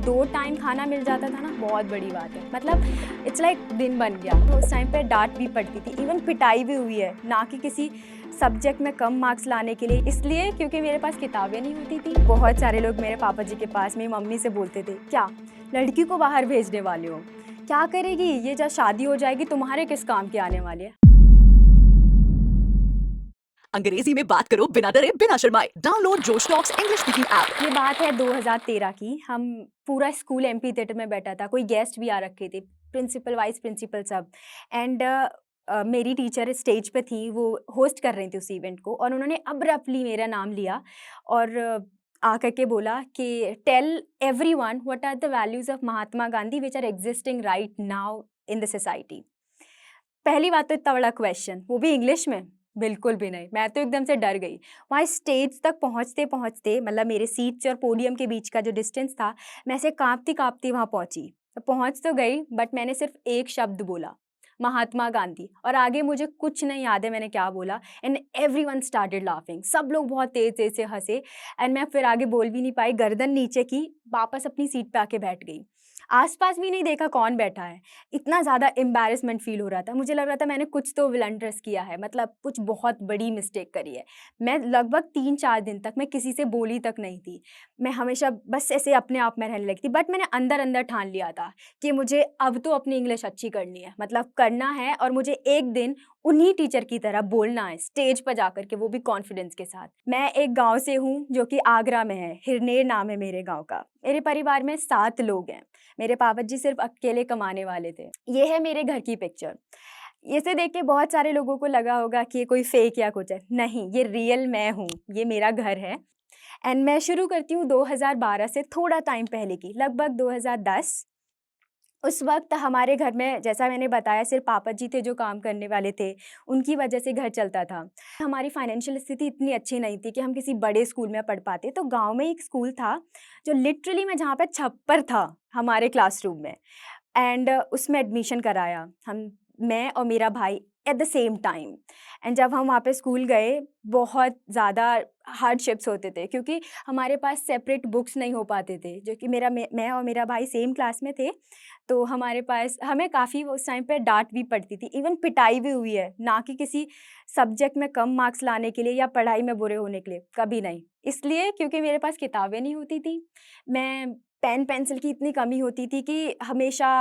2 time खाना मिल जाता था ना, बहुत बड़ी बात है। मतलब इट्स लाइक दिन बन गया। तो उस टाइम पे डाँट भी पड़ती थी, इवन पिटाई भी हुई है, ना कि किसी सब्जेक्ट में कम मार्क्स लाने के लिए, इसलिए क्योंकि मेरे पास किताबें नहीं होती थी। बहुत सारे लोग मेरे पापा जी के पास मेरी मम्मी से बोलते थे, क्या लड़की को बाहर भेजने वाले हो? क्या करेगी? ये जब शादी हो जाएगी तुम्हारे किस काम की आने वाली है? अंग्रेजी में बात करो बिना डरे बिना शर्माए। डाउनलोड जोश टॉक्स इंग्लिश स्पीकिंग ऐप। ये बात है 2013 की। हम पूरा स्कूल एमपी थिएटर में बैठा था, कोई गेस्ट भी आ रखे थे, प्रिंसिपल वाइस प्रिंसिपल सब। एंड मेरी टीचर स्टेज पे थी, वो होस्ट कर रही थी उस इवेंट को, और उन्होंने अब्रप्टली मेरा नाम लिया और आकर के बोला कि tell everyone what are the values of Mahatma Gandhi which are existing right now in the society. पहली बात तो इतना बड़ा क्वेश्चन, वो भी इंग्लिश में, बिल्कुल भी नहीं। मैं तो एकदम से डर गई। वहाँ स्टेज तक पहुँचते पहुँचते, मतलब मेरे सीट से और पोडियम के बीच का जो डिस्टेंस था, मैं ऐसे काँपती काँपती वहाँ पहुँची। पहुँच तो गई, बट मैंने सिर्फ एक शब्द बोला, महात्मा गांधी, और आगे मुझे कुछ नहीं याद है मैंने क्या बोला। एंड एवरीवन स्टार्टेड लाफिंग, सब लोग बहुत तेज तेज से हंसे। एंड मैं फिर आगे बोल भी नहीं पाई, गर्दन नीचे की, वापस अपनी सीट पे आके बैठ गई। आसपास भी नहीं देखा कौन बैठा है। इतना ज़्यादा एम्बैरेसमेंट फ़ील हो रहा था, मुझे लग रहा था मैंने कुछ तो ब्लंडर्स किया है, मतलब कुछ बहुत बड़ी मिस्टेक करी है। मैं लगभग 3-4 दिन तक मैं किसी से बोली तक नहीं थी। मैं हमेशा बस ऐसे अपने आप में रहने लगी थी, बट मैंने अंदर-अंदर ठान लिया था कि मुझे अब तो अपनी इंग्लिश अच्छी करनी है, मतलब करना है, और मुझे एक दिन उन्हीं टीचर की तरह बोलना है, स्टेज पर जाकर के, वो भी कॉन्फिडेंस के साथ। मैं एक गाँव से हूँ जो कि आगरा में है, हिरनेर नाम है मेरे गाँव का। मेरे परिवार में 7 लोग हैं। मेरे पापा जी सिर्फ अकेले कमाने वाले थे। ये है मेरे घर की पिक्चर। इसे देख के बहुत सारे लोगों को लगा होगा कि ये कोई फेक या कुछ है। नहीं, ये रियल मैं हूँ, ये मेरा घर है। एंड मैं शुरू करती हूँ 2012 से, थोड़ा टाइम पहले की, लगभग 2010। उस वक़्त हमारे घर में, जैसा मैंने बताया, सिर्फ़ पापा जी थे जो काम करने वाले थे, उनकी वजह से घर चलता था। हमारी फ़ाइनेंशियल स्थिति इतनी अच्छी नहीं थी कि हम किसी बड़े स्कूल में पढ़ पाते, तो गाँव में एक स्कूल था, जो लिटरली में, जहाँ पे छप्पर था हमारे क्लासरूम में। एंड उसमें एडमिशन कराया मैं और मेरा भाई at the same time. And जब हम वहाँ पे स्कूल गए, बहुत ज़्यादा हार्डशिप्स होते थे, क्योंकि हमारे पास सेपरेट बुक्स नहीं हो पाते थे, जो कि मैं और मेरा भाई सेम क्लास में थे। तो हमारे पास, हमें काफ़ी उस टाइम पे डांट भी पड़ती थी, इवन पिटाई भी हुई है, ना कि किसी सब्जेक्ट में कम मार्क्स लाने के लिए या पढ़ाई में बुरे होने के लिए, कभी नहीं। इसलिए क्योंकि मेरे पास किताबें नहीं होती थी, मैं पेन पेंसिल की इतनी कमी होती थी कि हमेशा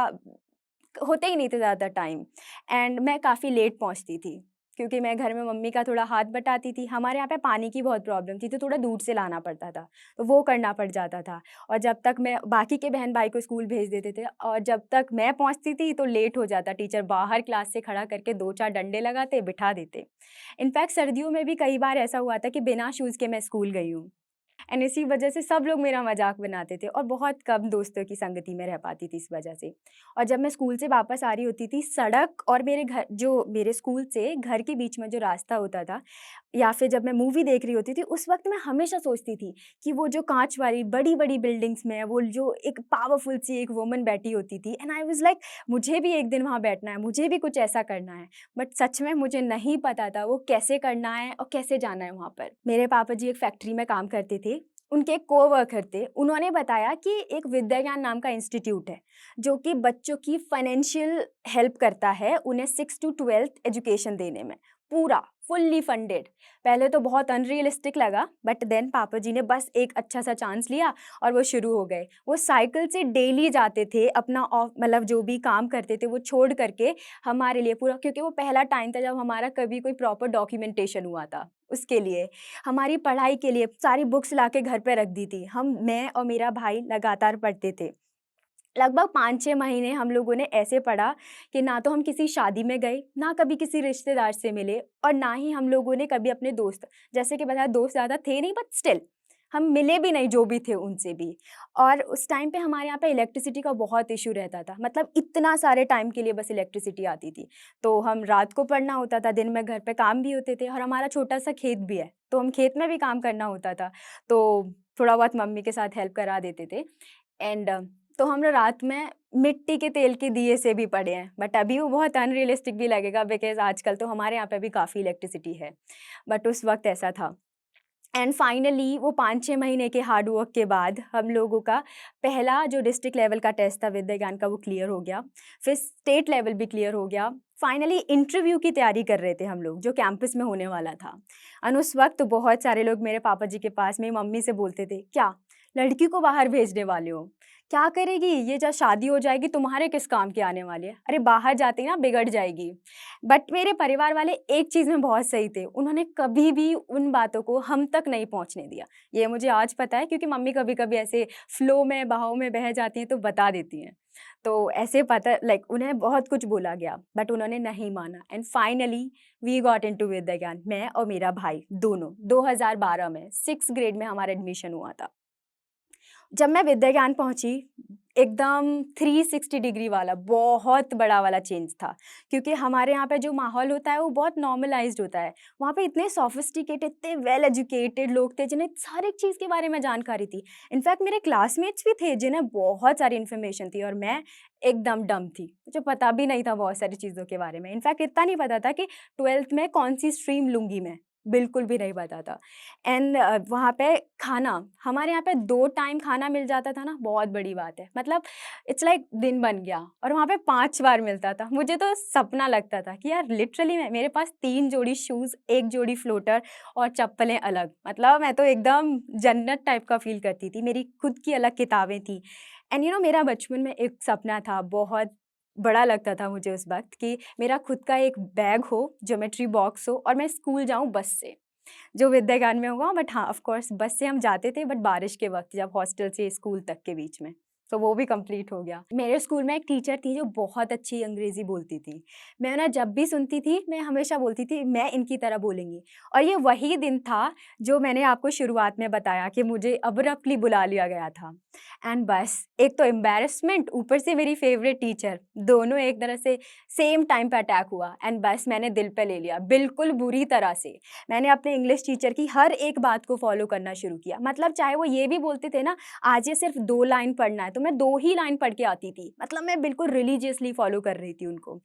होते ही नहीं थे ज़्यादा टाइम। एंड मैं काफ़ी लेट पहुँचती थी, क्योंकि मैं घर में मम्मी का थोड़ा हाथ बटाती थी। हमारे यहाँ पे पानी की बहुत प्रॉब्लम थी, तो थोड़ा दूर से लाना पड़ता था, तो वो करना पड़ जाता था। और जब तक मैं, बाकी के बहन-भाई को स्कूल भेज देते थे, और जब तक मैं पहुँचती थी तो लेट हो जाता। टीचर बाहर क्लास से खड़ा करके 2-4 डंडे लगाते, बिठा देते। इनफैक्ट सर्दियों में भी कई बार ऐसा हुआ था कि बिना शूज़ के मैं स्कूल गई हूँ। एंड इसी वजह से सब लोग मेरा मज़ाक बनाते थे, और बहुत कम दोस्तों की संगति में रह पाती थी इस वजह से। और जब मैं स्कूल से वापस आ रही होती थी, सड़क और मेरे घर, जो मेरे स्कूल से घर के बीच में जो रास्ता होता था, या फिर जब मैं मूवी देख रही होती थी, उस वक़्त मैं हमेशा सोचती थी कि वो जो काँच वाली बड़ी-बड़ी बिल्डिंग्स में, वो जो एक पावरफुल सी एक वुमन बैठी होती थी, एंड आई वाज़ लाइक, मुझे भी एक दिन वहाँ बैठना है, मुझे भी कुछ ऐसा करना है। बट सच में मुझे नहीं पता था वो कैसे करना है और कैसे जाना है वहाँ पर। मेरे पापा जी एक फैक्ट्री में काम करते थे, उनके एक कोवर्कर थे, उन्होंने बताया कि एक विद्या ज्ञान नाम का इंस्टीट्यूट है, जो कि बच्चों की फाइनेंशियल हेल्प करता है, उन्हें 6 टू 12th एजुकेशन देने में, पूरा फुल्ली फंडेड। पहले तो बहुत अनरियलिस्टिक लगा, बट देन पापा जी ने बस एक अच्छा सा चांस लिया और वो शुरू हो गए। वो साइकिल से डेली जाते थे, अपना ऑफ, मतलब जो भी काम करते थे वो छोड़ करके हमारे लिए पूरा, क्योंकि वो पहला टाइम था जब हमारा कभी कोई प्रॉपर डॉक्यूमेंटेशन हुआ था, उसके लिए, हमारी पढ़ाई के लिए सारी बुक्स लाके घर पे रख दी थी। मैं और मेरा भाई लगातार पढ़ते थे। लगभग 5-6 महीने हम लोगों ने ऐसे पढ़ा कि ना तो हम किसी शादी में गए, ना कभी किसी रिश्तेदार से मिले, और ना ही हम लोगों ने कभी अपने दोस्त, जैसे कि बताया दोस्त ज़्यादा थे नहीं, बट स्टिल हम मिले भी नहीं, जो भी थे उनसे भी। और उस टाइम पे हमारे यहाँ पे इलेक्ट्रिसिटी का बहुत इश्यू रहता था, मतलब इतना सारे टाइम के लिए बस इलेक्ट्रिसिटी आती थी। तो हम रात को पढ़ना होता था, दिन में घर पे काम भी होते थे, और हमारा छोटा-सा खेत भी है, तो हम खेत में भी काम करना होता था। तो थोड़ा बहुत मम्मी के साथ हेल्प करा देते थे। एंड तो हम लोग रात में मिट्टी के तेल के दिए से भी पढ़े हैं, बट अभी वो बहुत अनरियलिस्टिक भी लगेगा, बिकॉज़ आजकल तो हमारे यहाँ पे भी काफ़ी इलेक्ट्रिसिटी है, बट उस वक़्त ऐसा था। एंड फाइनली वो 5-6 महीने के हार्ड वर्क के बाद हम लोगों का पहला जो डिस्ट्रिक्ट लेवल का टेस्ट था विद्या ज्ञान का वो क्लियर हो गया। फिर स्टेट लेवल भी क्लियर हो गया। फाइनली इंटरव्यू की तैयारी कर रहे थे हम लोग जो कैंपस में होने वाला था। और उस वक्त बहुत सारे लोग मेरे पापा जी के पास मेरी मम्मी से बोलते थे, क्या लड़की को बाहर भेजने वाले हो? क्या करेगी ये, जब शादी हो जाएगी तुम्हारे किस काम की आने वाली है? अरे बाहर जाते ही ना बिगड़ जाएगी। बट मेरे परिवार वाले एक चीज़ में बहुत सही थे, उन्होंने कभी भी उन बातों को हम तक नहीं पहुँचने दिया। ये मुझे आज पता है क्योंकि मम्मी कभी-कभी ऐसे फ्लो में, बहाव में बह जाती हैं तो बता देती हैं। तो ऐसे पता लाइक उन्हें बहुत कुछ बोला गया बट उन्होंने नहीं माना and finally we got into Vidya Gyan, मैं और मेरा भाई दोनों 2012 में 6th ग्रेड में हमारा एडमिशन हुआ था। जब मैं विद्या ज्ञान पहुँची, एकदम 360 डिग्री वाला बहुत बड़ा वाला चेंज था क्योंकि हमारे यहाँ पे जो माहौल होता है वो बहुत नॉर्मलाइज्ड होता है। वहाँ पे इतने सोफिस्टिकेटेड, इतने वेल एजुकेटेड लोग थे जिन्हें हर एक चीज़ के बारे में जानकारी थी। इनफैक्ट मेरे क्लासमेट्स भी थे जिन्हें बहुत सारी इन्फॉर्मेशन थी और मैं एकदम डम थी। मुझे पता भी नहीं था बहुत सारी चीज़ों के बारे में। इनफैक्ट इतना नहीं पता था कि 12th में कौन-सी स्ट्रीम लूँगी मैं, बिल्कुल भी नहीं पता था। एंड वहाँ पे खाना, हमारे यहाँ पे 2 टाइम खाना मिल जाता था ना, बहुत बड़ी बात है। मतलब इट्स लाइक दिन बन गया और वहाँ पे 5 बार मिलता था। मुझे तो सपना लगता था कि यार लिटरली मैं मेरे पास 3 जोड़ी शूज़, 1 जोड़ी फ्लोटर और चप्पलें अलग। मतलब मैं तो एकदम जन्नत टाइप का फ़ील करती थी। मेरी खुद की अलग किताबें थी। एंड मेरा बचपन में एक सपना था, बहुत बड़ा लगता था मुझे उस वक़्त कि मेरा खुद का एक बैग हो, ज्योमेट्री बॉक्स हो और मैं स्कूल जाऊँ बस से। जो विद्या ज्ञान में होगा, बट हाँ ऑफ कोर्स बस से हम जाते थे बट बारिश के वक़्त जब हॉस्टल से स्कूल तक के बीच में, तो वो भी कंप्लीट हो गया। मेरे स्कूल में एक टीचर थी जो बहुत अच्छी अंग्रेज़ी बोलती थी। मैं ना जब भी सुनती थी मैं हमेशा बोलती थी मैं इनकी तरह बोलूँगी और ये वही दिन था जो मैंने आपको शुरुआत में बताया कि मुझे अब्रप्टली बुला लिया गया था। एंड बस एक तो एम्बैरेसमेंट, ऊपर से मेरी फ़ेवरेट टीचर, दोनों एक तरह से सेम टाइम पे अटैक हुआ एंड बस मैंने दिल पे ले लिया, बिल्कुल बुरी तरह से। मैंने अपने इंग्लिश टीचर की हर एक बात को फ़ॉलो करना शुरू किया। मतलब चाहे वो ये भी बोलते थे ना, आज ये सिर्फ़ 2 लाइन पढ़ना है, तो मैं 2 ही लाइन पढ़ के आती थी। मतलब मैं बिल्कुल रिलीजियसली फ़ॉलो कर रही थी उनको।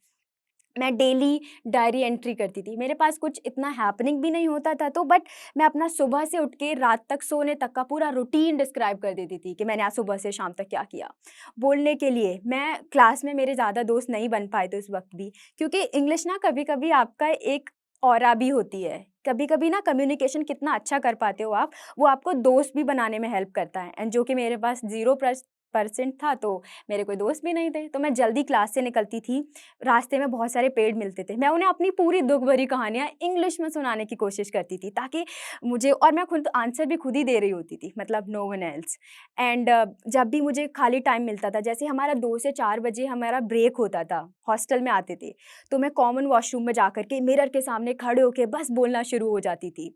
मैं डेली डायरी एंट्री करती थी। मेरे पास कुछ इतना हैपनिंग भी नहीं होता था तो बट मैं अपना सुबह से उठ के रात तक सोने तक का पूरा रूटीन डिस्क्राइब कर देती थी कि मैंने आज सुबह से शाम तक क्या किया। बोलने के लिए मैं क्लास में, मेरे ज़्यादा दोस्त नहीं बन पाए थे उस वक़्त भी, क्योंकि इंग्लिश ना कभी-कभी आपका एक ऑरा भी होती है। कभी-कभी ना कम्युनिकेशन कितना अच्छा कर पाते हो आप, वो आपको दोस्त भी बनाने में हेल्प करता है एंड जो कि मेरे पास 0% था, तो मेरे कोई दोस्त भी नहीं थे। तो मैं जल्दी क्लास से निकलती थी, रास्ते में बहुत सारे पेड़ मिलते थे। मैं उन्हें अपनी पूरी दुःख भरी कहानियाँ इंग्लिश में सुनाने की कोशिश करती थी ताकि मुझे, और मैं खुद आंसर भी खुद ही दे रही होती थी, मतलब नो वन एल्स। एंड जब भी मुझे खाली टाइम मिलता था, जैसे हमारा 2 से 4 बजे हमारा ब्रेक होता था, हॉस्टल में आते थे, तो मैं कॉमन वॉशरूम में जाकर के मिरर के सामने खड़े होके बस बोलना शुरू हो जाती थी।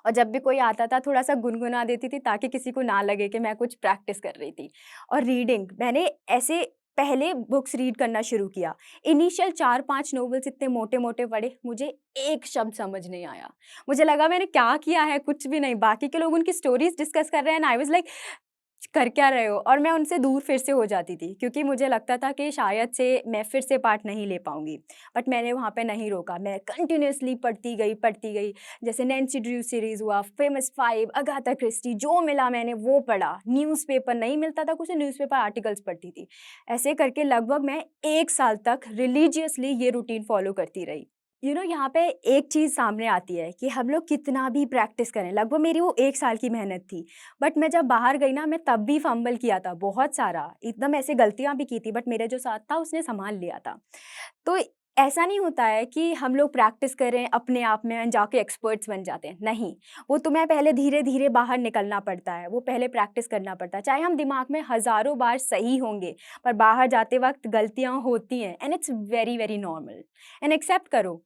और जब भी कोई आता था थोड़ा-सा गुनगुना देती थी ताकि किसी को ना लगे कि मैं कुछ प्रैक्टिस कर रही थी। और रीडिंग, मैंने ऐसे पहले बुक्स रीड करना शुरू किया। इनिशियल 4-5 नॉवेल्स इतने मोटे-मोटे पढ़े, मुझे एक शब्द समझ नहीं आया। मुझे लगा मैंने क्या किया है? कुछ भी नहीं। बाकी के लोग उनकी स्टोरीज़ डिस्कस कर रहे हैं एंड आई वाज़ लाइक कर क्या रहे हो? और मैं उनसे दूर फिर से हो जाती थी क्योंकि मुझे लगता था कि शायद से मैं फिर से पार्ट नहीं ले पाऊँगी। बट मैंने वहाँ पे नहीं रोका, मैं कंटिन्यूअसली पढ़ती गई, पढ़ती गई। जैसे नैन्सी ड्रू सीरीज़ हुआ, फेमस 5, अगाथा क्रिस्टी, जो मिला मैंने वो पढ़ा। न्यूज़पेपर नहीं मिलता था कुछ, न्यूज़पेपर आर्टिकल्स पढ़ती थी। ऐसे करके लगभग मैं 1 साल तक रिलीजियसली ये रूटीन फ़ॉलो करती रही। यहाँ पे एक चीज़ सामने आती है कि हम लोग कितना भी प्रैक्टिस करें, लगभग मेरी वो 1 साल की मेहनत थी। बट मैं जब बाहर गई ना, मैं तब भी फंबल किया था बहुत सारा, एकदम ऐसे गलतियाँ भी की थी, बट मेरे जो साथ था उसने सँभाल लिया था। तो ऐसा नहीं होता है कि हम लोग प्रैक्टिस करें अपने आप में एंड जाके एक्सपर्ट्स बन जाते हैं, नहीं। वो तुम्हें पहले धीरे-धीरे बाहर निकलना पड़ता है, वो पहले प्रैक्टिस करना पड़ता है। चाहे हम दिमाग में हज़ारों बार सही होंगे, पर बाहर जाते वक़्त गलतियाँ होती हैं and it's very, very normal and accept करो।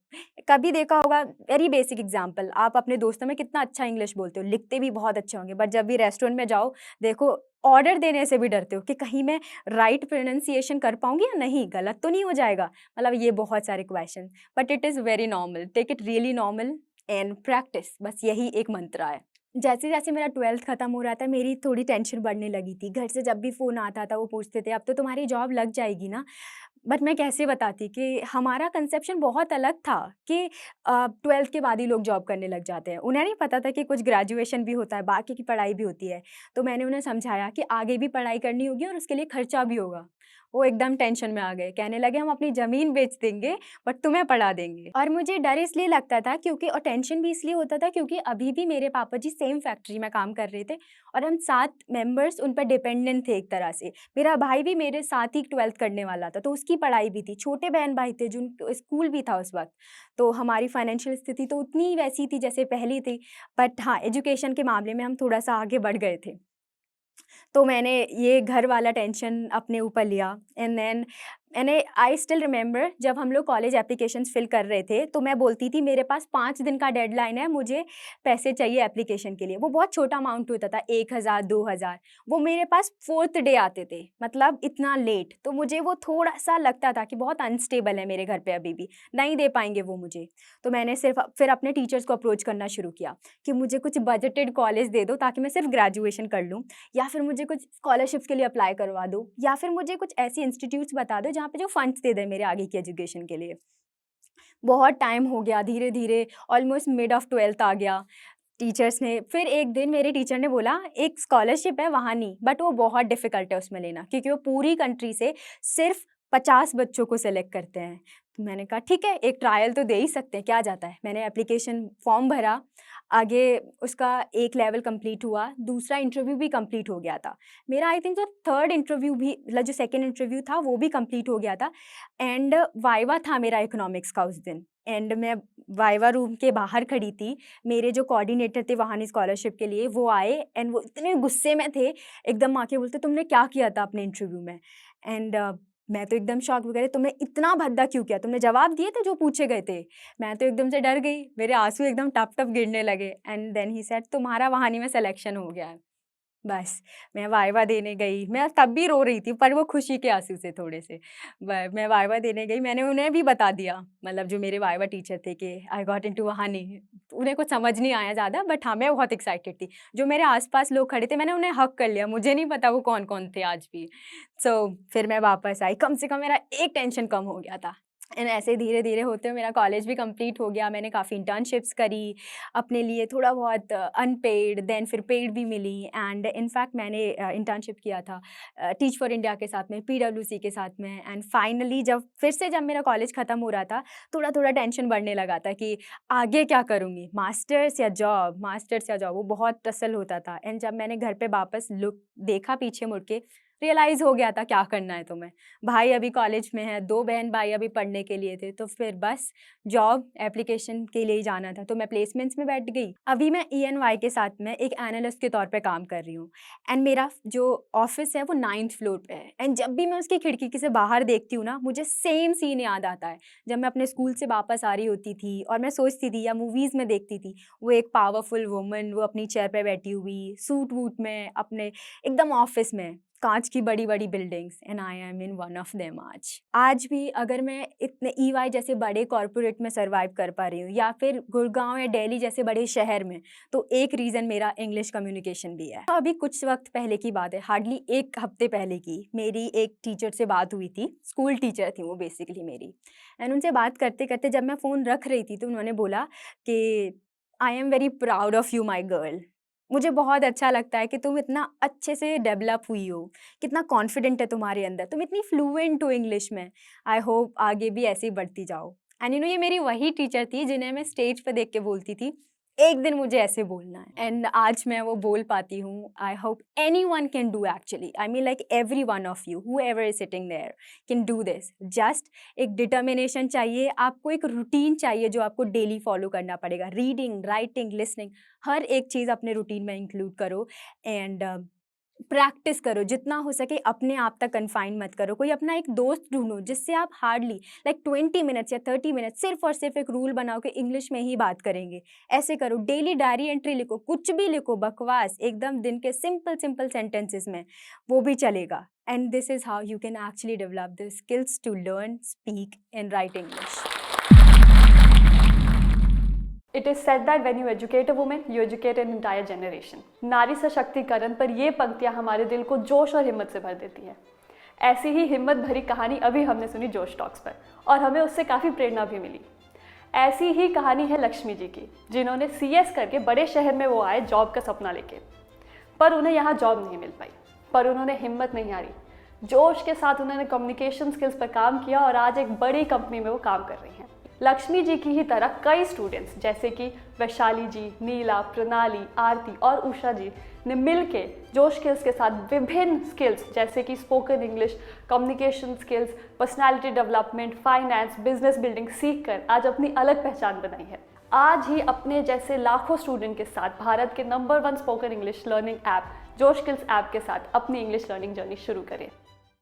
कभी देखा होगा, वेरी बेसिक एग्ज़ाम्पल, आप अपने दोस्तों में कितना अच्छा इंग्लिश बोलते हो, लिखते भी बहुत अच्छे होंगे, बट जब भी रेस्टोरेंट में जाओ, देखो ऑर्डर देने से भी डरते हो कि कहीं मैं राइट प्रोनंसिएशन कर पाऊँगी या नहीं, गलत तो नहीं हो जाएगा? मतलब ये बहुत सारे question, but it is very normal, take it really normal and practice, बस यही एक मंत्र है। जैसे-जैसे मेरा 12th खत्म हो रहा था, मेरी थोड़ी टेंशन बढ़ने लगी थी। घर से जब भी फ़ोन आता था, वो पूछते थे, "अब तो तुम्हारी जॉब लग जाएगी ना?" बट मैं कैसे बताती कि हमारा कंसेप्शन बहुत अलग था कि 12th के बाद ही लोग जॉब करने लग जाते हैं। उन्हें नहीं पता था कि कुछ ग्रेजुएशन भी होता है, बाकी की पढ़ाई भी होती है। तो मैंने उन्हें समझाया कि आगे भी पढ़ाई करनी होगी और उसके लिए खर्चा भी होगा। वो एकदम टेंशन में आ गए, कहने लगे हम अपनी ज़मीन बेच देंगे बट तुम्हें पढ़ा देंगे। और मुझे डर इसलिए लगता था क्योंकि, और टेंशन भी इसलिए होता था क्योंकि अभी भी मेरे पापा जी सेम फैक्ट्री में काम कर रहे थे और हम 7 मेंबर्स उन पर डिपेंडेंट थे एक तरह से। मेरा भाई भी मेरे साथ ही 12th करने वाला था, तो उसकी पढ़ाई भी थी। छोटे बहन-भाई थे जिन स्कूल भी था उस वक़्त। तो हमारी फाइनेंशियल स्थिति तो उतनी ही वैसी थी जैसे पहली थी, बट हाँ, एजुकेशन के मामले में हम थोड़ा-सा आगे बढ़ गए थे। तो मैंने ये घर वाला टेंशन अपने ऊपर लिया and then I still remember जब हम लोग कॉलेज एप्लीकेशंस फिल कर रहे थे तो मैं बोलती थी मेरे पास 5 दिन का डेडलाइन है, मुझे पैसे चाहिए एप्लीकेशन के लिए। वो बहुत छोटा अमाउंट होता था, 1000 2000। वो मेरे पास 4th डे आते थे, मतलब इतना लेट। तो मुझे वो थोड़ा सा लगता था कि बहुत अनस्टेबल है मेरे घर पे, अभी भी नहीं दे पाएंगे वो मुझे। तो मैंने सिर्फ फिर अपने टीचर्स को अप्रोच करना शुरू किया कि मुझे कुछ बजटेड कॉलेज दे दो ताकि मैं सिर्फ ग्रेजुएशन कर लूँ, या फिर मुझे कुछ स्कॉलरशिप्स के लिए अप्लाई करवा दो, या फिर मुझे कुछ ऐसी इंस्टीट्यूट्स बता दो जहाँ पे जो फंड्स दे दें मेरे आगे की एजुकेशन के लिए। बहुत टाइम हो गया, धीरे-धीरे ऑलमोस्ट मिड ऑफ 12th आ गया। टीचर्स ने फिर एक दिन मेरे टीचर ने बोला एक स्कॉलरशिप है वहाँ नहीं, बट वो बहुत डिफ़िकल्ट है उसमें लेना क्योंकि वो पूरी कंट्री से सिर्फ 50 बच्चों को सेलेक्ट करते हैं। तो मैंने कहा ठीक है, एक ट्रायल तो दे ही सकते हैं, क्या जाता है। मैंने एप्लीकेशन फॉर्म भरा, आगे उसका एक लेवल कंप्लीट हुआ, दूसरा इंटरव्यू भी कंप्लीट हो गया था। मेरा आई थिंक जो थर्ड इंटरव्यू भी, मतलब जो सेकंड इंटरव्यू था वो भी कंप्लीट हो गया था एंड वाइवा था मेरा इकोनॉमिक्स का उस दिन। एंड मैं वाइवा रूम के बाहर खड़ी थी, मेरे जो कोऑर्डिनेटर थे वहाँ स्कॉलरशिप के लिए वो आए एंड वो इतने गुस्से में थे, एकदम आके बोलते तुमने क्या किया था अपने इंटरव्यू में। एंड मैं तो एकदम शॉक हो गई, तुमने इतना भद्दा क्यों किया, तुमने जवाब दिए थे जो पूछे गए थे। मैं तो एकदम से डर गई, मेरे आंसू एकदम टप-टप गिरने लगे एंड देन ही सेड तुम्हारा वहाँ नहीं में सिलेक्शन हो गया है। बस, मैं वाइवा देने गई, मैं तब भी रो रही थी पर वो खुशी के आँसू से थोड़े से। व मैं वाइवा देने गई, मैंने उन्हें भी बता दिया, मतलब जो मेरे वाइवा टीचर थे कि आई गॉट इनटू वहानी। उन्हें कुछ समझ नहीं आया ज़्यादा, बट हाँ, मैं बहुत एक्साइटेड थी। जो मेरे आस-पास लोग खड़े थे मैंने उन्हें हग कर लिया, मुझे नहीं पता वो कौन-कौन थे आज भी। सो फिर मैं वापस आई, कम से कम मेरा एक टेंशन कम हो गया था। एंड ऐसे धीरे-धीरे होते हुए मेरा कॉलेज भी कंप्लीट हो गया, मैंने काफ़ी इंटर्नशिप्स करी, अपने लिए थोड़ा बहुत अनपेड, देन फिर पेड भी मिली एंड इनफैक्ट मैंने इंटर्नशिप किया था टीच फॉर इंडिया के साथ में, पीडब्ल्यूसी के साथ में। एंड फाइनली जब मेरा कॉलेज ख़त्म हो रहा था, थोड़ा-थोड़ा टेंशन बढ़ने लगा था कि आगे क्या करूँगी, मास्टर्स या जॉब, मास्टर्स या जॉब, वो बहुत टसल होता था। एंड जब मैंने घर पे वापस लुक देखा पीछे मुड़ के, रियलाइज़ हो गया था क्या करना है तुम्हें। भाई अभी कॉलेज में है, 2 बहन-भाई अभी पढ़ने के लिए थे, तो फिर बस जॉब एप्लीकेशन के लिए ही जाना था, तो मैं प्लेसमेंट्स में बैठ गई। अभी मैं ईएनवाई के साथ में एक एनालिस्ट के तौर पे काम कर रही हूँ एंड मेरा जो ऑफ़िस है वो 9th फ्लोर पे है एंड जब भी मैं उसकी खिड़की से बाहर देखती हूँ ना, मुझे सेम सीन याद आता है। जब मैं अपने स्कूल से वापस आ रही होती थी और मैं सोचती थी या मूवीज़ में देखती थी, वो एक पावरफुल वुमन, वो अपनी चेयर पे बैठी हुई, सूट-वूट में अपने एकदम ऑफ़िस में, काँच की बड़ी-बड़ी buildings and I am in one of them आज। आज भी अगर मैं इतने ईवाई जैसे बड़े कॉर्पोरेट में सर्वाइव कर पा रही हूँ या फिर गुड़गाँव या दिल्ली जैसे बड़े शहर में, तो एक रीज़न मेरा इंग्लिश कम्युनिकेशन भी है। अभी कुछ वक़्त पहले की बात है, हार्डली 1 हफ़्ते पहले की, मेरी एक टीचर से बात हुई थी, स्कूल टीचर थी वो बेसिकली मेरी। एंड उनसे बात करते-करते जब मैं फ़ोन रख रही थी, तो उन्होंने बोला कि I am very proud of you my girl. मुझे बहुत अच्छा लगता है कि तुम इतना अच्छे से डेवलप हुई हो, कितना कॉन्फिडेंट है तुम्हारे अंदर, तुम इतनी फ्लुएंट हो इंग्लिश में। आई होप आगे भी ऐसे ही बढ़ती जाओ। एंड यू नो ये मेरी वही टीचर थी जिन्हें मैं स्टेज पे देख के बोलती थी, एक दिन मुझे ऐसे बोलना है एंड आज मैं वो बोल पाती हूँ। I hope anyone can do actually, I mean like every one of you whoever is sitting there can do this. Just एक डिटर्मिनेशन चाहिए, आपको एक रूटीन चाहिए जो आपको डेली फॉलो करना पड़ेगा। रीडिंग, राइटिंग, लिसनिंग, हर एक चीज़ अपने रूटीन में इंक्लूड करो एंड प्रैक्टिस करो जितना हो सके, अपने आप तक कन्फाइन मत करो। कोई अपना एक दोस्त ढूंढो जिससे आप हार्डली लाइक 20 मिनट्स या 30 मिनट्स सिर्फ और सिर्फ एक रूल बनाओ कि इंग्लिश में ही बात करेंगे। ऐसे करो, डेली डायरी एंट्री लिखो, कुछ भी लिखो, बकवास एकदम दिन के सिंपल सिंपल सेंटेंसेस में, वो भी चलेगा। And this is how you can actually develop the skills to learn, speak and write English. It is said that when you educate a woman, you educate an entire generation. नारी सशक्तिकरण पर ये पंक्तियाँ हमारे दिल को जोश और हिम्मत से भर देती है। ऐसी ही हिम्मत भरी कहानी अभी हमने सुनी जोश टॉक्स पर और हमें उससे काफ़ी प्रेरणा भी मिली। ऐसी ही कहानी है लक्ष्मी जी की, जिन्होंने CS करके बड़े शहर में वो आए जॉब का सपना लेके, पर उन्हें यहाँ जॉब नहीं मिल पाई। पर उन्होंने हिम्मत नहीं हारी, जोश के साथ उन्होंने कम्युनिकेशन स्किल्स पर काम किया और आज एक बड़ी कंपनी में वो काम कर रही हैं। लक्ष्मी जी की ही तरह कई स्टूडेंट्स जैसे कि वैशाली जी, नीला, प्रणाली, आरती और उषा जी ने मिलके जोश स्किल्स के साथ विभिन्न स्किल्स जैसे कि spoken English, communication skills, personality development, finance, business building सीख कर आज अपनी अलग पहचान बनाई है। आज ही अपने जैसे लाखों स्टूडेंट के साथ भारत के number 1 spoken English learning app जोश स्किल्स ऐप के साथ अपनी इंग्लिश लर्निंग जर्नी शुरू करें।